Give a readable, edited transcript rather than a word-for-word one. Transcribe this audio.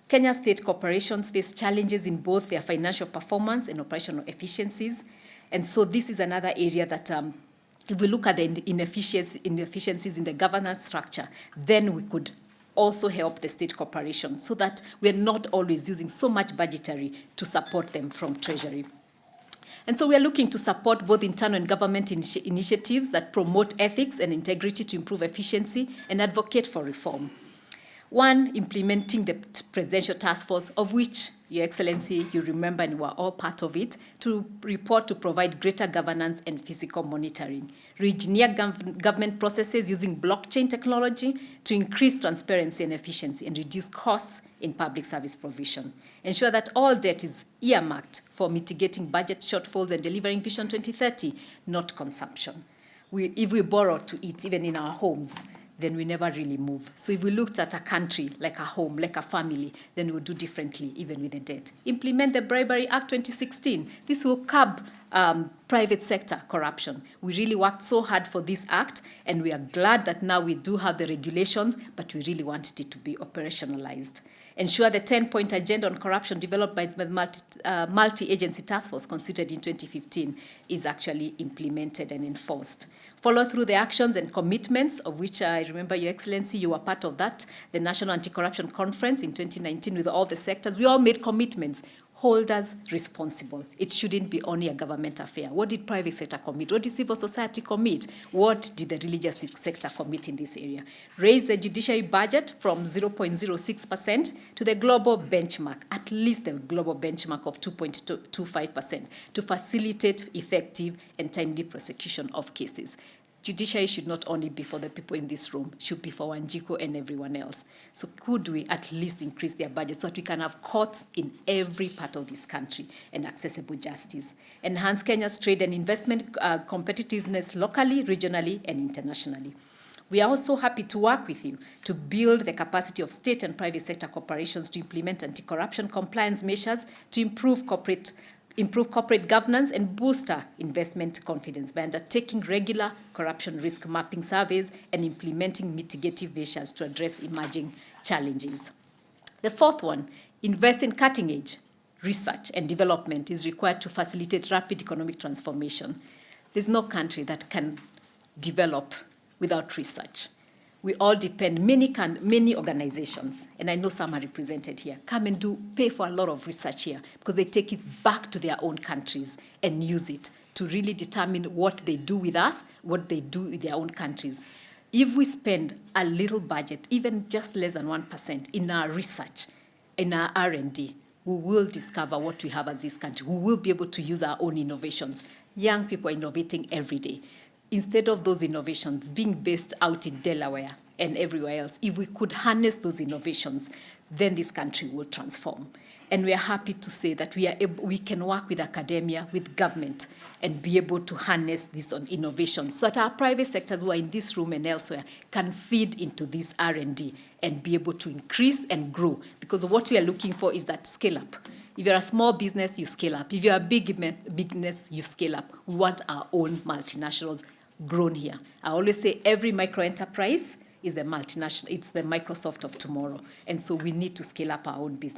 Kenya state corporations face challenges in both their financial performance and operational efficiencies. And so this is another area that if we look at the inefficiencies in the governance structure, then we could also help the state corporations so that we're not always using so much budgetary to support them from Treasury. And so we are looking to support both internal and government initiatives that promote ethics and integrity to improve efficiency and advocate for reform. One, implementing the Presidential Task Force, of which, Your Excellency, you remember and were all part of it, to report to provide greater governance and physical monitoring. Re-engineer government processes using blockchain technology to increase transparency and efficiency and reduce costs in public service provision. Ensure that all debt is earmarked for mitigating budget shortfalls and delivering Vision 2030, not consumption. If we borrow to eat, even in our homes, then we never really move. So if we looked at a country, like a home, like a family, then we would do differently, even with the debt. Implement the Bribery Act 2016. This will curb private sector corruption. We really worked so hard for this act, and we are glad that now we do have the regulations, but we really wanted it to be operationalized. Ensure the 10-point agenda on corruption developed by the multi-agency task force considered in 2015 is actually implemented and enforced. Follow through the actions and commitments, of which I remember, Your Excellency, you were part of that, the National Anti-Corruption Conference in 2019 with all the sectors. We all made commitments. Hold us responsible. It shouldn't be only a government affair. What did private sector commit? What did civil society commit? What did the religious sector commit in this area? Raise the judiciary budget from 0.06% to the global benchmark, at least the global benchmark of 2.25%, to facilitate effective and timely prosecution of cases. Judiciary should not only be for the people in this room, should be for Wanjiku and everyone else. So could we at least increase their budget so that we can have courts in every part of this country and accessible justice? Enhance Kenya's trade and investment competitiveness locally, regionally, and internationally. We are also happy to work with you to build the capacity of state and private sector corporations to implement anti-corruption compliance measures to improve corporate governance and boost our investment confidence by undertaking regular corruption risk mapping surveys and implementing mitigative measures to address emerging challenges. The fourth one, invest in cutting-edge research and development is required to facilitate rapid economic transformation. There's no country that can develop without research. We all depend, many organizations, and I know some are represented here, come and pay for a lot of research here because they take it back to their own countries and use it to really determine what they do with us, what they do with their own countries. If we spend a little budget, even just less than 1% in our research, in our R&D, we will discover what we have as this country. We will be able to use our own innovations. Young people are innovating every day. Instead of those innovations being based out in Delaware and everywhere else, if we could harness those innovations, then this country will transform. And we are happy to say that we can work with academia, with government, and be able to harness this on innovation so that our private sectors who are in this room and elsewhere can feed into this R&D and be able to increase and grow. Because what we are looking for is that scale up. If you're a small business, you scale up. If you're a big business, you scale up. We want our own multinationals grown here. I always say every micro enterprise is the multinational, it's the Microsoft of tomorrow. And so we need to scale up our own business.